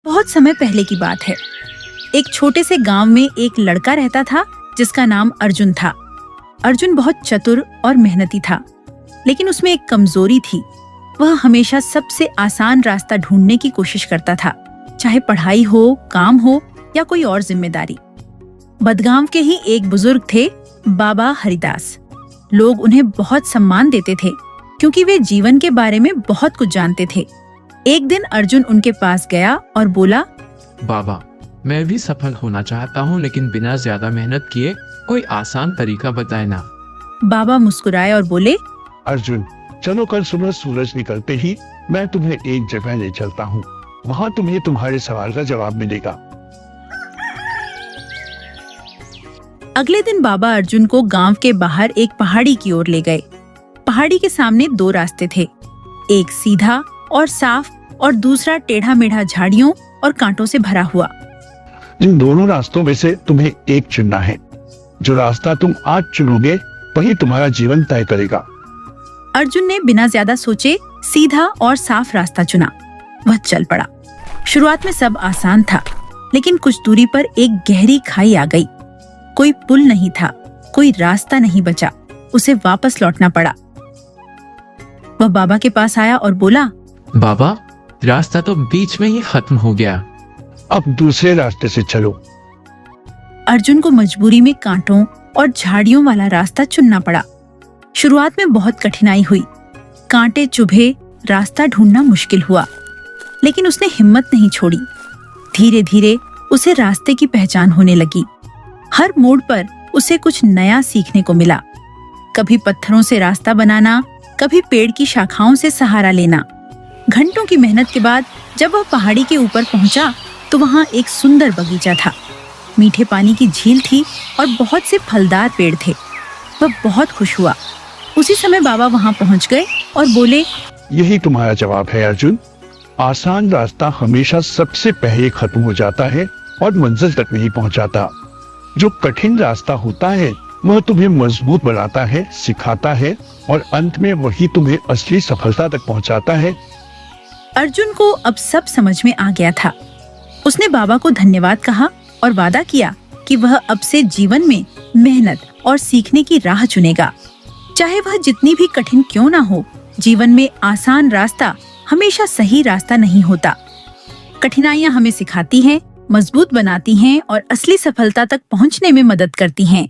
बहुत समय पहले की बात है। एक छोटे से गांव में एक लड़का रहता था जिसका नाम अर्जुन था। अर्जुन बहुत चतुर और मेहनती था, लेकिन उसमें एक कमजोरी थी। वह हमेशा सबसे आसान रास्ता ढूंढने की कोशिश करता था, चाहे पढ़ाई हो, काम हो या कोई और जिम्मेदारी। बदगांव के ही एक बुजुर्ग थे, बाबा हरिदास। लोग उन्हें बहुत सम्मान देते थे क्योंकि वे जीवन के बारे में बहुत कुछ जानते थे। एक दिन अर्जुन उनके पास गया और बोला, बाबा, मैं भी सफल होना चाहता हूँ, लेकिन बिना ज्यादा मेहनत किए कोई आसान तरीका बताए ना। बाबा मुस्कुराए और बोले, अर्जुन, चलो कल सुबह सूरज निकलते ही मैं तुम्हें एक जगह ले चलता हूँ। वहाँ तुम्हें तुम्हारे सवाल का जवाब मिलेगा। अगले दिन बाबा अर्जुन को गांव के बाहर एक पहाड़ी की ओर ले गए। पहाड़ी के सामने दो रास्ते थे, एक सीधा और साफ और दूसरा टेढ़ा मेढ़ा झाड़ियों और कांटों से भरा हुआ। इन दोनों रास्तों में से तुम्हें एक चुनना है। जो रास्ता तुम आज चुनोगे वही तुम्हारा जीवन तय करेगा। अर्जुन ने बिना ज्यादा सोचे सीधा और साफ रास्ता चुना। वह चल पड़ा। शुरुआत में सब आसान था, लेकिन कुछ दूरी पर एक गहरी खाई आ गई। कोई पुल नहीं था, कोई रास्ता नहीं बचा। उसे वापस लौटना पड़ा। वह बाबा के पास आया और बोला, बाबा, रास्ता तो बीच में ही खत्म हो गया। अब दूसरे रास्ते से चलो। अर्जुन को मजबूरी में कांटों और झाड़ियों वाला रास्ता चुनना पड़ा। शुरुआत में बहुत कठिनाई हुई। कांटे चुभे, रास्ता ढूंढना मुश्किल हुआ, लेकिन उसने हिम्मत नहीं छोड़ी। धीरे धीरे उसे रास्ते की पहचान होने लगी। हर मोड़ पर उसे कुछ नया सीखने को मिला। कभी पत्थरों से रास्ता बनाना, कभी पेड़ की शाखाओं से सहारा लेना। घंटों की मेहनत के बाद जब वह पहाड़ी के ऊपर पहुंचा तो वहां एक सुंदर बगीचा था। मीठे पानी की झील थी और बहुत से फलदार पेड़ थे। वह बहुत खुश हुआ। उसी समय बाबा वहां पहुंच गए और बोले, यही तुम्हारा जवाब है अर्जुन। आसान रास्ता हमेशा सबसे पहले खत्म हो जाता है और मंजिल तक नहीं पहुंचाता। जो कठिन रास्ता होता है वह तुम्हें मजबूत बनाता है, सिखाता है और अंत में वही तुम्हें असली सफलता तक पहुंचाता है। अर्जुन को अब सब समझ में आ गया था। उसने बाबा को धन्यवाद कहा और वादा किया कि वह अब से जीवन में मेहनत और सीखने की राह चुनेगा। चाहे वह जितनी भी कठिन क्यों ना हो, जीवन में आसान रास्ता हमेशा सही रास्ता नहीं होता। कठिनाइयां हमें सिखाती हैं, मजबूत बनाती हैं और असली सफलता तक पहुंचने में मदद करती हैं।